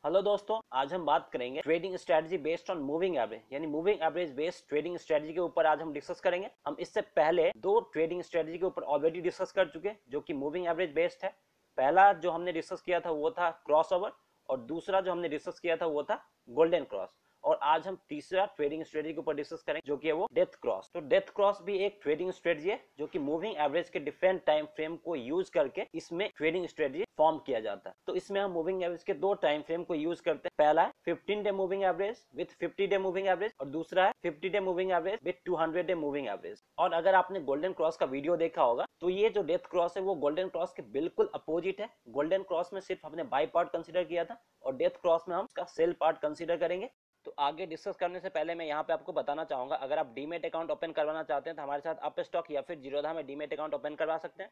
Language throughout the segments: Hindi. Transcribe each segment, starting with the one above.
हेलो दोस्तों, आज हम बात करेंगे trading strategy based on moving average यानी moving average based trading strategy के ऊपर आज हम डिस्कस करेंगे। हम इससे पहले दो ट्रेडिंग स्ट्रेटजी के ऊपर ऑलरेडी डिस्कस कर चुके हैं जो कि मूविंग एवरेज बेस्ड है। पहला जो हमने डिस्कस किया था वो था क्रॉस ओवर और दूसरा जो हमने डिस्कस किया था वो था गोल्डन क्रॉस। और आज हम तीसरा ट्रेडिंग स्ट्रेटजी के ऊपर डिस्कस करेंगे जो कि है वो डेथ क्रॉस। तो डेथ क्रॉस भी एक ट्रेडिंग स्ट्रेटजी है जो कि मूविंग एवरेज के डिफरेंट टाइम फ्रेम को यूज करके इसमें ट्रेडिंग स्ट्रेटजी फॉर्म किया जाता है। तो इसमें हम मूविंग एवरेज के दो टाइम फ्रेम को यूज करते हैं। पहला है 15 day moving average with 50 day moving average और दूसरा है 50 day moving average with 200 day moving average. और अगर आपने गोल्डन क्रॉस का वीडियो देखा होगा तो ये जो डेथ क्रॉस है वो गोल्डन क्रॉस के बिल्कुल अपोजिट है। गोल्डन क्रॉस में सिर्फ हमने बाई पार्ट कंसिडर किया था और डेथ क्रॉस में हम इसका सेल पार्ट कंसिडर करेंगे। तो आगे डिस्कस करने से पहले मैं यहाँ पे आपको बताना चाहूंगा, अगर आप डीमेट अकाउंट ओपन करवाना चाहते हैं तो हमारे साथ अप स्टॉक या फिर जीरोधा में डीमेट अकाउंट ओपन करवा सकते हैं।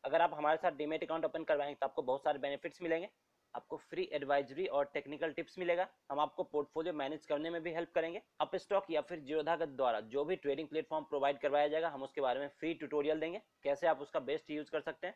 अगर आप हमारे साथ डीमेट अकाउंट ओपन करवाएंगे तो आपको बहुत सारे बेनिफिट्स मिलेंगे। आपको फ्री एडवाइजरी और टेक्निकल टिप्स मिलेगा। हम आपको पोर्टफोलियो मैनेज करने में भी हेल्प करेंगे। अप स्टॉक या फिर जीरोधा के द्वारा जो भी ट्रेडिंग प्लेटफॉर्म प्रोवाइड करवाया जाएगा हम उसके बारे में फ्री ट्यूटोरियल देंगे, कैसे आप उसका बेस्ट यूज कर सकते हैं।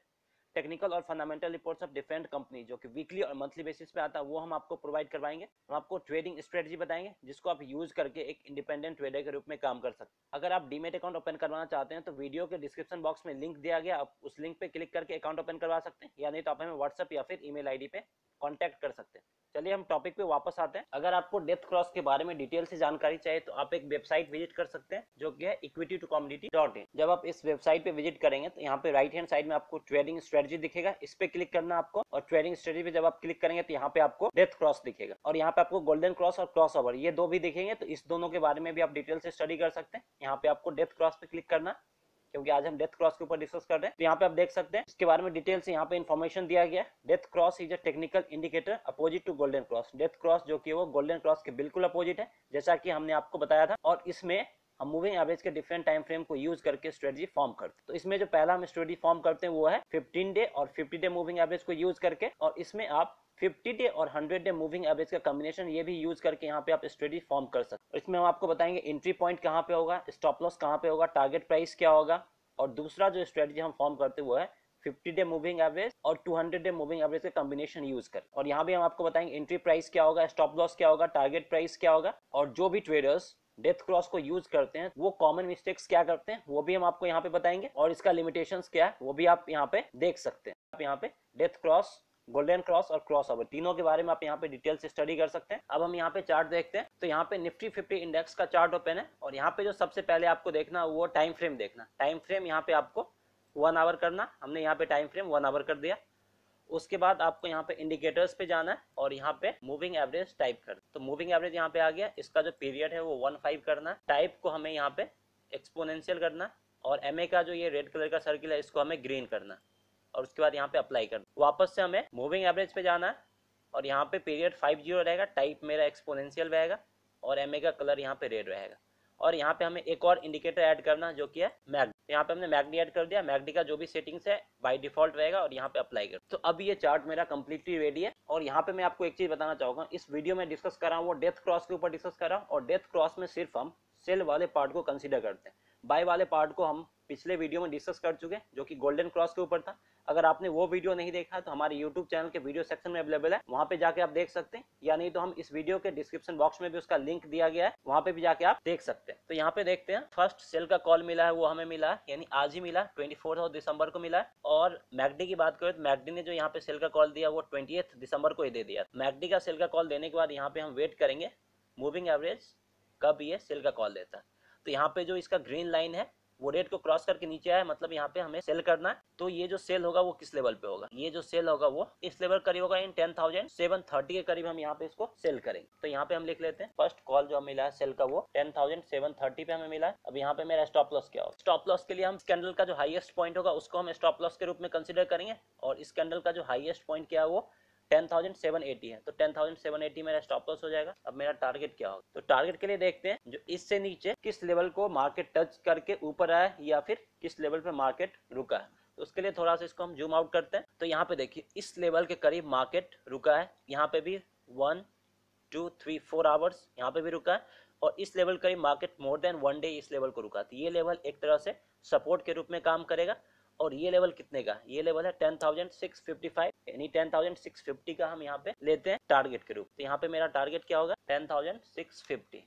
टेक्निकल और fundamental reports of different company जो कि वीकली और मंथली बेसिस पे आता है वो हम आपको प्रोवाइड करवाएंगे। हम आपको ट्रेडिंग स्ट्रेटजी बताएंगे जिसको आप यूज करके एक इंडिपेंडेंट ट्रेडर के रूप में काम कर सकते हैं। अगर आप डीमेट अकाउंट ओपन करवाना चाहते हैं तो वीडियो के डिस्क्रिप्शन बॉक्स में लिंक दिया गया, आप उस लिंक पे क्लिक करके अकाउंट ओपन करवा सकते हैं, या नहीं तो आप हमें व्हाट्सएप या फिर ईमेल आईडी पे कांटेक्ट कर सकते हैं। चलिए हम टॉपिक पे वापस आते हैं। अगर आपको डेथ क्रॉस के बारे में डिटेल से जानकारी चाहिए तो आप एक वेबसाइट विजिट कर सकते हैं जो कि है equity2commodity.in। जब आप इस वेबसाइट पे विजिट करेंगे तो यहाँ पे राइट हैंड साइड में आपको ट्रेडिंग स्ट्रेटजी दिखेगा, इस पे क्लिक करना आपको। और ट्रेडिंग स्ट्रेटजी पे जब आप क्लिक करेंगे तो यहाँ पे आपको डेथ क्रॉस दिखेगा और यहाँ पे आपको गोल्डन क्रॉस और क्रॉस ओवर ये दो भी दिखेंगे। तो इस दोनों के बारे में भी आप डिटेल से स्टडी कर सकते हैं। यहाँ पे आपको डेथ क्रॉस पे क्लिक करना क्योंकि आज हम डेथ क्रॉस के ऊपर डिस्कस कर रहे हैं। तो यहाँ पे आप देख सकते हैं इसके बारे में डिटेल से यहाँ पे इन्फॉर्मेशन दिया गया है। Death cross is a technical indicator opposite to golden cross. Death cross जो कि वो गोल्डन क्रॉस के बिल्कुल अपोजिट है जैसा कि हमने आपको बताया था। और इसमें हम मूविंग एवरेज के डिफरेंट टाइम फ्रेम को यूज करके स्ट्रेटजी फॉर्म करते हैं। तो इसमें जो पहला हम स्ट्रेटजी फॉर्म करते हैं वो है 15 डे और 50 डे मूविंग एवरेज को यूज करके। और इसमें आप 50 डे और 100 डे मूविंग एवरेज का कॉम्बिनेशन ये भी यूज करके यहाँ पे आप स्ट्रेटजी फॉर्म कर सकते हैं। इसमें हम आपको बताएंगे एंट्री पॉइंट कहाँ पे होगा, स्टॉप लॉस कहाँ पे होगा, टारगेट प्राइस क्या होगा। और दूसरा जो स्ट्रेटजी हम फॉर्म करते हैं वो है 50 डे मूविंग एवरेज और 200 डे मूविंग एवरेज का कॉम्बिनेशन यूज कर। और यहाँ भी हम आपको बताएंगे एंट्री प्राइस क्या होगा, स्टॉप लॉस क्या होगा, टारगेट प्राइस क्या होगा। और जो भी ट्रेडर्स डेथ क्रॉस को यूज करते हैं वो कॉमन मिस्टेक्स क्या करते हैं वो भी हम आपको यहाँ पे बताएंगे और इसका लिमिटेशंस क्या है वो भी आप यहाँ पे देख सकते हैं। आप यहाँ पे डेथ क्रॉस, गोल्डन क्रॉस और क्रॉस ओवर तीनों के बारे में आप यहाँ पे डिटेल से स्टडी कर सकते हैं। अब हम यहाँ पे चार्ट देखते हैं। तो यहाँ पे निफ्टी 50 इंडेक्स का चार्ट ओपन है और यहाँ पे जो सबसे पहले आपको देखना वो टाइम फ्रेम देखना। टाइम फ्रेम यहाँ पे आपको 1 आवर करना, हमने यहाँ पे टाइम फ्रेम 1 आवर कर दिया। उसके बाद आपको यहाँ पे इंडिकेटर्स पे जाना है और यहाँ पे मूविंग एवरेज टाइप कर। तो मूविंग एवरेज यहाँ पे आ गया, इसका जो पीरियड है वो 15 करना है। टाइप को हमें यहाँ पे एक्सपोनेंशियल करना और MA का जो ये रेड कलर का सर्किल है इसको हमें ग्रीन करना और उसके बाद यहाँ पे अप्लाई करना। वापस से हमें मूविंग एवरेज पे जाना है और यहाँ पे पीरियड 50 रहेगा, टाइप मेरा एक्सपोनेंशियल रहेगा और MA का कलर यहाँ पे रेड रहेगा। और यहाँ पे हमें एक और इंडिकेटर ऐड करना जो कि है मैगडी। यहाँ पे हमने मैगडी ऐड कर दिया। मैगडी का जो भी सेटिंग्स है बाय डिफॉल्ट रहेगा और यहाँ पे अप्लाई कर। तो अब ये चार्ट मेरा कंप्लीटली रेडी है। और यहाँ पे मैं आपको एक चीज बताना चाहूंगा, इस वीडियो में डिस्कस कर रहा हूँ वो डेथ क्रॉस के ऊपर डिस्कस कर रहा हूँ और डेथ क्रॉस में सिर्फ हम सेल वाले पार्ट को कंसिडर करते हैं। बाय वाले पार्ट को हम पिछले वीडियो में डिस्कस कर चुके हैं जो कि गोल्डन क्रॉस के ऊपर था। अगर आपने वो वीडियो नहीं देखा तो हमारे YouTube चैनल के वीडियो सेक्शन में अवेलेबल है, वहां पे जाके आप देख सकते हैं, या नहीं तो हम इस वीडियो के डिस्क्रिप्शन बॉक्स में भी उसका लिंक दिया गया है, वहां पे भी जाके आप देख सकते हैं। तो यहाँ पे देखते हैं फर्स्ट सेल का कॉल मिला है वो हमें मिला है, यानी आज ही मिला, 24 दिसंबर को मिला है। और मैगडी की बात करें तो मैगडी ने जो यहाँ पे सेल का कॉल दिया वो 20 दिसंबर को ही दे दिया। मैगडी का सेल का कॉल देने के बाद यहाँ पे हम वेट करेंगे मूविंग एवरेज कब ये सेल का कॉल देता है। तो यहाँ पे जो इसका ग्रीन लाइन है वो रेट को क्रॉस करके नीचे आया, मतलब यहाँ पे हमें सेल करना है। तो ये जो सेल होगा वो किस लेवल पे होगा, ये जो सेल होगा वो इस लेवल करीब होगा, इन 10,730 के करीब हम यहाँ पे इसको सेल करेंगे। तो यहाँ पे हम लिख लेते हैं फर्स्ट कॉल जो मिला है सेल का वो 10,730 पे हमें मिला है। अब यहाँ पे मेरा स्टॉप लॉस क्या होगा, स्टॉप लॉस के लिए हम कैंडल का जो हाईएस्ट पॉइंट होगा उसको हम स्टॉप लॉस के रूप में कंसिडर करेंगे। और इस कैंडल का जो हाईएस्ट पॉइंट क्या है वो 10,780 है। तो 10,780 मेरा स्टॉप लॉस हो जाएगा। अब मेरा टारगेट क्या होगा, तो टारगेट के लिए देखते हैं जो इससे नीचे किस लेवल को मार्केट टच करके ऊपर आया या फिर किस लेवल पे मार्केट रुका है। तो उसके लिए थोड़ा सा इसको हम जूम आउट करते हैं। तो यहाँ पे देखिए इस लेवल के करीब मार्केट रुका है, यहाँ पे भी 1 2 3 4 आवर्स यहाँ पे भी रुका है और इस लेवल करीब मार्केट मोर देन 1 डे इस लेवल को रुका। तो ये लेवल एक तरह से सपोर्ट के रूप में काम करेगा। और ये लेवल कितने का, ये लेवल है 10,655 यानी 10,650 का हम यहाँ पे लेते हैं टारगेट के रूप। तो यहाँ पे मेरा टारगेट क्या होगा 10,650।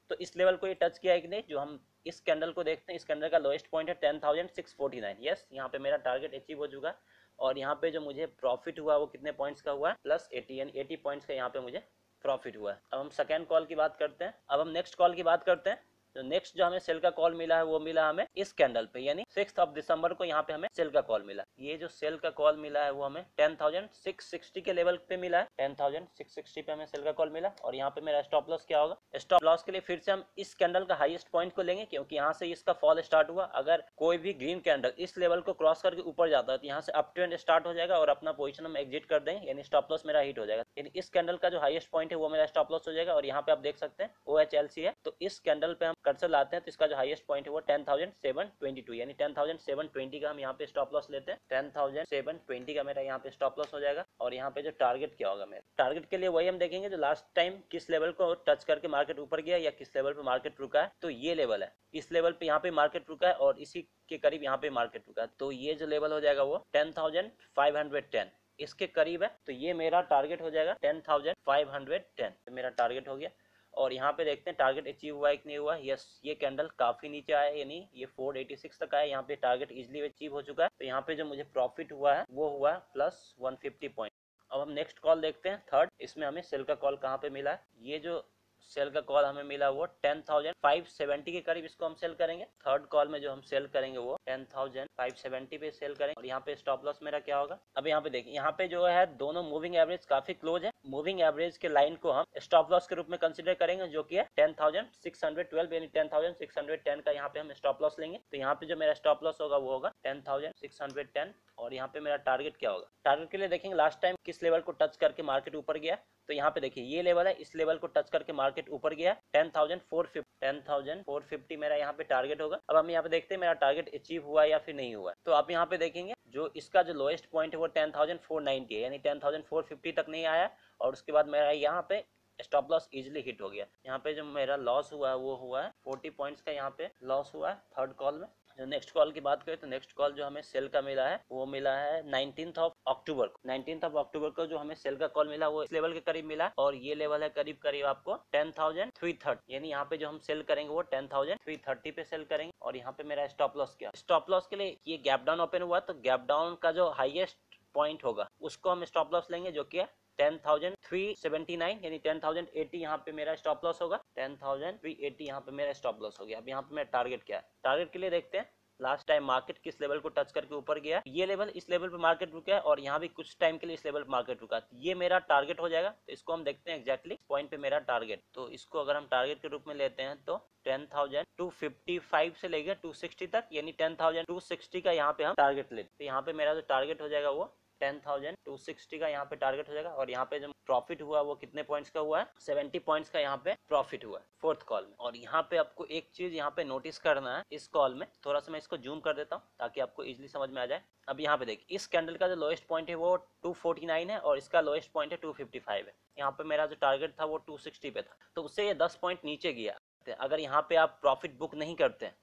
तो इस लेवल को ये टच किया है कि नहीं, जो हम इस कैंडल को देखते हैं, इस कैंडल का लोएस्ट पॉइंट है 10,649। यस, यहाँ पे मेरा टारगेट अचीव हो चुका है और यहाँ पे जो मुझे प्रॉफिट हुआ वो कितने पॉइंट्स का हुआ है +80, यानी 80 पॉइंट्स का यहाँ पे मुझे प्रॉफिट हुआ है। अब हम सेकेंड कॉल की बात करते हैं। अब हम नेक्स्ट कॉल की बात करते हैं। तो नेक्स्ट जो हमें सेल का कॉल मिला है वो मिला हमें इस कैंडल पे, यानी 6 दिसंबर को यहाँ पे हमें सेल का कॉल मिला। ये जो सेल का कॉल मिला है वो हमें 10,660 के लेवल पे मिला है। 10,660 पे हमें सेल का कॉल मिला और यहाँ पे मेरा स्टॉप लॉस क्या होगा। स्टॉप लॉस के लिए फिर से हम इस कैंडल का हाईएस्ट पॉइंट को लेंगे, क्योंकि यहाँ से इसका फॉल स्टार्ट हुआ। अगर कोई भी ग्रीन कैंडल इस लेवल को क्रॉस करके ऊपर जाता है तो यहाँ से अप ट्रेंड स्टार्ट हो जाएगा और अपना पोजीशन हम एग्जिट कर देंगे, यानी स्टॉप लॉस मेरा हिट हो जाएगा। यानी इस कैंडल का जो हाईएस्ट पॉइंट है वो मेरा स्टॉप लॉस हो जाएगा और यहाँ पे आप देख सकते हैं OHLC है। तो इस कैंडल पे हम कर्सर लाते हैं तो इसका जो हाईएस्ट पॉइंट है वो 10,722, यानी 10,720 का हम यहाँ पे स्टॉप लॉस लेते हैं। 10,720 का मेरा यहाँ पे स्टॉप लॉस हो जाएगा और यहाँ पे जो टारगेट क्या होगा मेरा, टारगेट के लिए वही हम देखेंगे जो लास्ट टाइम किस लेवल को टच करके मार्केट ऊपर गया या किस लेवल पे मार्केट रुका है। तो ये लेवल है, इस लेवल पे यहाँ पे मार्केट रुका है और इसी के करीब यहाँ पे मार्केट रुका है। तो ये जो लेवल हो जाएगा वो 10,510 इसके करीब है। तो ये मेरा टारगेट हो जाएगा 10,510, तो मेरा टारगेट हो गया। और यहाँ पे देखते हैं टारगेट अचीव हुआ है कि नहीं हुआ। यस, ये कैंडल काफी नीचे आया, यानी ये 486 तक आया। यहाँ पे टारगेट इजीली अचीव हो चुका है। तो यहाँ पे जो मुझे प्रॉफिट हुआ है वो हुआ है +150 पॉइंट। अब हम नेक्स्ट कॉल देखते हैं थर्ड। इसमें हमें सेल का कॉल कहाँ पे मिला है। ये जो सेल का कॉल हमें मिला वो 10,570 के करीब इसको हम सेल करेंगे। थर्ड कॉल में जो हम सेल करेंगे वो 10,570 पे सेल करेंगे और यहाँ पे स्टॉप लॉस मेरा क्या होगा। अब यहाँ पे देखिए, यहाँ पे जो है दोनों मूविंग एवरेज काफी क्लोज है। मूविंग एवरेज के लाइन को हम स्टॉप लॉस के रूप में कंसीडर करेंगे, जो कि है 10,612, यानी 10,610 का यहाँ पे हम स्टॉप लॉस लेंगे। तो यहाँ पे जो मेरा स्टॉप लॉस होगा वो होगा 10,610 और यहाँ पे मेरा टारगेट क्या होगा। टारगेट के लिए देखेंगे लास्ट टाइम किस लेवल को टच करके मार्केट ऊपर गया। तो यहाँ पे देखिए ये लेवल है, इस लेवल को टच करके मार्केट ऊपर गया 10,450 मेरा यहाँ पे टारगेट होगा। अब हम यहाँ पे देखते हैं मेरा टारगेट अचीव हुआ या फिर नहीं हुआ। तो आप यहाँ पे देखेंगे जो इसका जो लोएस्ट पॉइंट है वो 10,490 है, यानी 10,450 तक नहीं आया और उसके बाद मेरा यहाँ पे स्टॉप लॉस इजिली हिट हो गया। यहाँ पे जो मेरा लॉस हुआ है वो हुआ है 40 पॉइंट्स का यहाँ पे लॉस हुआ है थर्ड कॉल में। जो नेक्स्ट कॉल की बात करें तो नेक्स्ट कॉल जो हमें सेल का मिला है वो मिला है 19 अक्टूबर को। 19 अक्टूबर को जो हमें सेल का कॉल मिला वो इस लेवल के करीब मिला और ये लेवल है करीब करीब आपको 10,330, यानी यहाँ पे जो हम सेल करेंगे वो 10,330 पे सेल करेंगे। और यहाँ पे मेरा स्टॉप लॉस क्या, स्टॉप लॉस के लिए ये गैप डाउन ओपन हुआ तो गैप डाउन का जो हाईएस्ट पॉइंट होगा उसको हम स्टॉप लॉस लेंगे, जो कि है 10,379, यानी 10,080 यहाँ पे मेरा स्टॉप लॉस होगा। 10,380 यहाँ पे मेरा स्टॉप लॉस हो गया। अब यहाँ पे मेरा टारगेट क्या है। टारगेट के लिए देखते हैं लास्ट टाइम मार्केट किस लेवल को टच करके ऊपर गया। ये लेवल, इस लेवल पे मार्केट रुका है और यहाँ भी कुछ टाइम के लिए इस लेवल पे मार्केट रुका। ये मेरा टारगेट हो जाएगा। तो इसको हम देखते हैं एग्जैक्टली पॉइंट पे मेरा टारगेट। तो इसको अगर हम टारगेट के रूप में लेते हैं तो 10,255 से लेकर 260 तक, यानी 10,260 का यहाँ पे हम टारगेट लेते हैं। तो यहाँ पे मेरा जो टारगेट हो जाएगा वो 10,260 का यहाँ पे टारगेट हो जाएगा। और यहाँ पे जो प्रॉफिट हुआ वो कितने पॉइंट्स का हुआ है, 70 पॉइंट्स का यहाँ पे प्रॉफिट हुआ है फोर्थ कॉल में। और यहाँ पे आपको एक चीज यहाँ पे नोटिस करना है इस कॉल में, थोड़ा सा मैं इसको जूम कर देता हूँ ताकि आपको इजिली समझ में आ जाए। अब यहाँ पे देखिए इस कैंडल का जो लोएस्ट पॉइंट है वो 249 है और इसका लोएस्ट पॉइंट है 255 है। यहाँ पे मेरा जो टारगेट था वो 260 पे था, तो उससे ये 10 पॉइंट नीचे गया। अगर यहाँ पे आप प्रॉफिट बुक नहीं करते हैं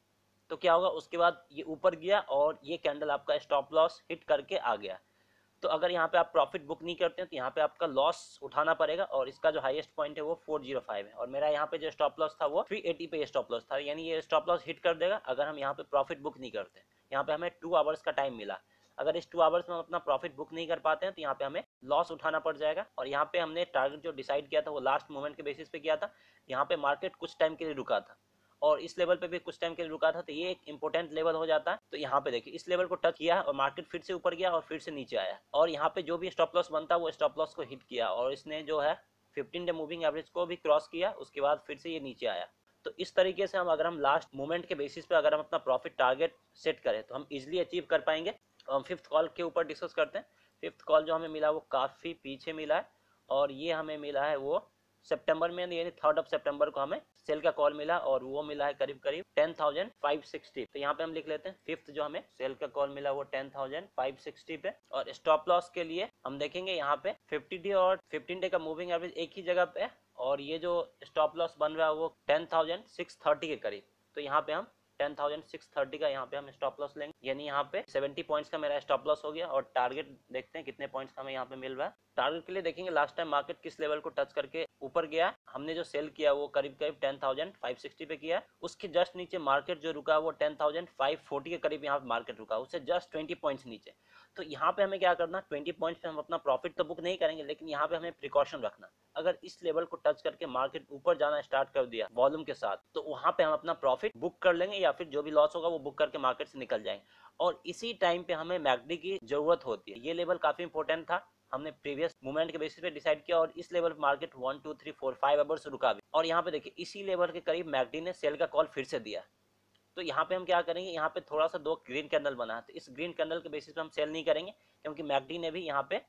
तो क्या होगा, उसके बाद ये ऊपर गया और ये कैंडल आपका स्टॉप लॉस हिट करके आ गया। तो अगर यहाँ पे आप प्रॉफिट बुक नहीं करते हैं तो यहाँ पे आपका लॉस उठाना पड़ेगा और इसका जो हाईएस्ट पॉइंट है वो 405 है और मेरा यहाँ पे जो स्टॉप लॉस था वो 380 पे स्टॉप लॉस था, यानी ये स्टॉप लॉस हिट कर देगा अगर हम यहाँ पे प्रॉफिट बुक नहीं करते। यहाँ पे हमें 2 आवर्स का टाइम मिला, अगर इस 2 आवर्स में हम अपना प्रॉफिट बुक नहीं कर पाते हैं तो यहाँ पे हमें लॉस उठाना पड़ जाएगा। और यहाँ पे हमने टारगेट जो डिसाइड किया था वो लास्ट मोमेंट के बेसिस पे किया था। यहाँ पे मार्केट कुछ टाइम के लिए रुका था और इस लेवल पे भी कुछ टाइम के लिए रुका था, तो ये एक इंपॉर्टेंट लेवल हो जाता है। तो यहाँ पे देखिए इस लेवल को टच किया और मार्केट फिर से ऊपर गया और फिर से नीचे आया और यहाँ पे जो भी स्टॉप लॉस बनता है वो स्टॉप लॉस को हिट किया और इसने जो है 15 डे मूविंग एवरेज को भी क्रॉस किया, उसके बाद फिर से ये नीचे आया। तो इस तरीके से हम अगर हम लास्ट मोमेंट के बेसिस पे अगर हम अपना प्रॉफिट टारगेट सेट करें तो हम इजिली अचीव कर पाएंगे। हम फिफ्थ कॉल के ऊपर डिस्कस करते हैं। फिफ्थ कॉल जो हमें मिला वो काफी पीछे मिला है और ये हमें मिला है वो सितंबर में, यानी 3 सितंबर को हमें सेल का कॉल मिला और वो मिला है करीब करीब 10,560। तो यहाँ पे हम लिख लेते हैं फिफ्थ जो हमें सेल का कॉल मिला वो 10,560 पे। और स्टॉप लॉस के लिए हम देखेंगे यहाँ पे 50 डे और 15 डे का मूविंग एवरेज एक ही जगह पे और ये जो स्टॉप लॉस बन रहा है वो 10,630 के करीब। तो यहाँ पे हम 10,630 का यहाँ पे हम स्टॉप लॉस लेंगे, यानी यहाँ पे 70 पॉइंट्स का मेरा स्टॉप लॉस हो गया। और टारगेट देखते हैं कितने पॉइंट्स का हमें यहाँ पे मिल रहा है। टारगेट के लिए देखेंगे लास्ट टाइम मार्केट किस लेवल को टच करके ऊपर गया। हमने जो सेल किया वो करीब करीब 10,560 पे किया। उसके जस्ट नीचे मार्केट जो रुका वो 10,540 के करीब यहाँ पे मार्केट रुका, उससे जस्ट 20 पॉइंट्स नीचे। तो यहाँ पे हमें क्या करना, 20 पॉइंट्स पे हम अपना प्रॉफिट तो बुक नहीं करेंगे, लेकिन यहाँ पे हमें प्रिकॉशन रखना। अगर इस लेवल को टच करके मार्केट ऊपर जाना स्टार्ट कर दिया वॉल्यूम के साथ, तो वहां पे हम अपना प्रॉफिट बुक कर लेंगे, या फिर जो भी लॉस होगा वो बुक करके मार्केट से निकल जाएंगे। और इसी टाइम पे हमें मैकडी की जरूरत होती है। ये लेवल काफी इंपॉर्टेंट था, हमने प्रीवियस मूवमेंट के बेसिस पे डिसाइड किया, और इस लेवल पे मार्केट 1 2 3 4 5 आवर्स रुका भी। और यहाँ पे देखिए इसी लेवल के करीब मैकडी ने सेल का कॉल फिर से दिया। तो यहाँ पे हम क्या करेंगे, यहाँ पे थोड़ा सा 2 ग्रीन कैंडल बना है, तो इस ग्रीन कैंडल के बेसिस पे हम सेल नहीं करेंगे, क्योंकि मैकडी ने भी यहाँ पे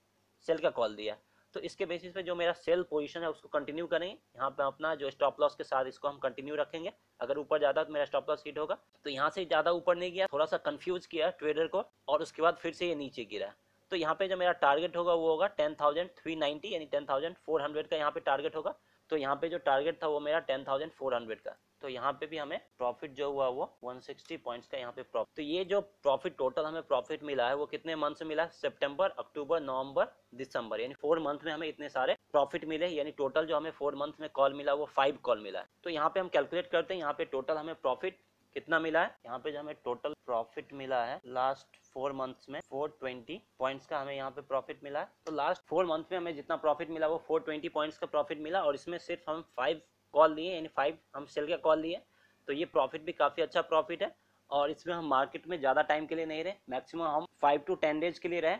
सेल का कॉल दिया। तो इसके बेसिस पे जो मेरा सेल पोजीशन है उसको कंटिन्यू करेंगे। यहाँ पे अपना जो स्टॉप लॉस के साथ इसको हम कंटिन्यू रखेंगे। अगर ऊपर जाता तो मेरा स्टॉप लॉस हिट होगा। तो यहाँ से ज़्यादा ऊपर नहीं गया, थोड़ा सा कंफ्यूज किया ट्रेडर को, और उसके बाद फिर से ये नीचे गिरा। तो यहाँ पे जो मेरा टारगेट होगा वो होगा 10,390, यानी 10,400 का यहाँ पे टारगेट होगा। तो यहाँ पे जो टारगेट था वो मेरा 10,400 का। तो यहाँ पे भी हमें प्रॉफिट जो हुआ वो 160 पॉइंट्स का यहाँ पे प्रॉफिट। तो ये जो प्रॉफिट टोटल हमें प्रॉफिट मिला है वो कितने मंथ से मिला है, सितंबर, अक्टूबर, नवंबर, दिसंबर, यानी 4 मंथ में हमें इतने सारे प्रॉफिट मिले। यानी टोटल जो हमें 4 मंथ में कॉल मिला वो 5 कॉल मिला है। तो यहाँ पे हम कैलकुलेट करते हैं, यहाँ पे टोटल हमें प्रॉफिट कितना मिला है। यहाँ पे जो हमें टोटल प्रॉफिट मिला है लास्ट 4 मंथ्स में 420 पॉइंट्स का हमें यहाँ पे प्रॉफिट मिला है। तो लास्ट 4 मंथ में हमें जितना प्रॉफिट मिला वो 420 पॉइंट्स का प्रॉफिट मिला, और इसमें सिर्फ हम 5 कॉल लिए, यानी 5 हम सेल के कॉल लिए। तो ये प्रॉफिट भी काफ़ी अच्छा प्रॉफिट है, और इसमें हम मार्केट में ज़्यादा टाइम के लिए नहीं रहे, मैक्सिमम हम 5 to 10 डेज के लिए रहे।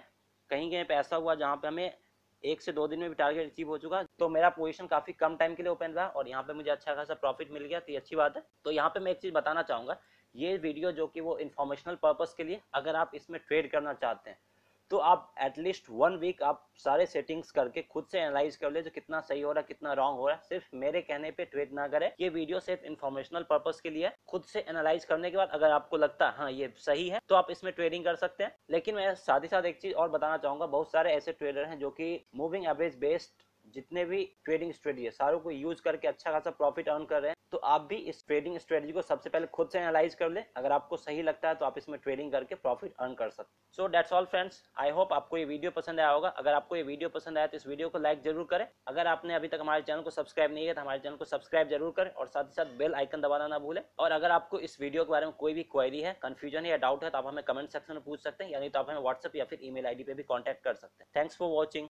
कहीं कहीं पे ऐसा हुआ जहाँ पे हमें 1 से 2 दिन में भी टारगेट अचीव हो चुका। तो मेरा पोजीशन काफ़ी कम टाइम के लिए ओपन रहा, और यहाँ पे मुझे अच्छा खासा प्रॉफिट मिल गया, तो ये अच्छी बात है। तो यहाँ पे मैं एक चीज़ बताना चाहूँगा, ये वीडियो जो कि वो इन्फॉर्मेशनल पर्पज़ के लिए, अगर आप इसमें ट्रेड करना चाहते हैं तो आप एटलीस्ट 1 वीक आप सारे सेटिंग्स करके खुद से एनालाइज कर ले, जो कितना सही हो रहा है कितना रॉन्ग हो रहा है। सिर्फ मेरे कहने पे ट्रेड ना करें, ये वीडियो सिर्फ इन्फॉर्मेशनल पर्पस के लिए है। खुद से एनालाइज करने के बाद अगर आपको लगता है हाँ ये सही है, तो आप इसमें ट्रेडिंग कर सकते हैं। लेकिन मैं साथ ही साथ एक चीज और बताना चाहूंगा, बहुत सारे ऐसे ट्रेडर हैं जो कि मूविंग एवरेज बेस्ड जितने भी ट्रेडिंग स्ट्रेटजी है सारों को यूज करके अच्छा खासा प्रॉफिट अर्न कर रहे हैं। तो आप भी इस ट्रेडिंग स्ट्रेटजी को सबसे पहले खुद से एनालाइज कर ले, अगर आपको सही लगता है तो आप इसमें ट्रेडिंग करके प्रॉफिट अर्न कर सकते हैं। So that's all friends, I hope आपको ये वीडियो पसंद आया होगा। अगर आपको ये वीडियो पसंद आया तो इस वीडियो को लाइक जरूर करें। अगर आपने अभी तक हमारे चैनल को सब्सक्राइब नहीं किया तो हमारे चैनल को सब्सक्राइब जरूर करें, और साथ ही साथ बेल आइकन दबाना ना भूलें। और अगर आपको इस वीडियो के बारे में कोई भी क्वेरी है, कंफ्यूजन है या डाउट है तो आप हमें कमेंट सेक्शन में पूछ सकते हैं, यानी तो आप हमें व्हाट्सएप या फिर ईमेल आईडी पे भी कॉन्टैक्ट कर सकते हैं। Thanks for watching.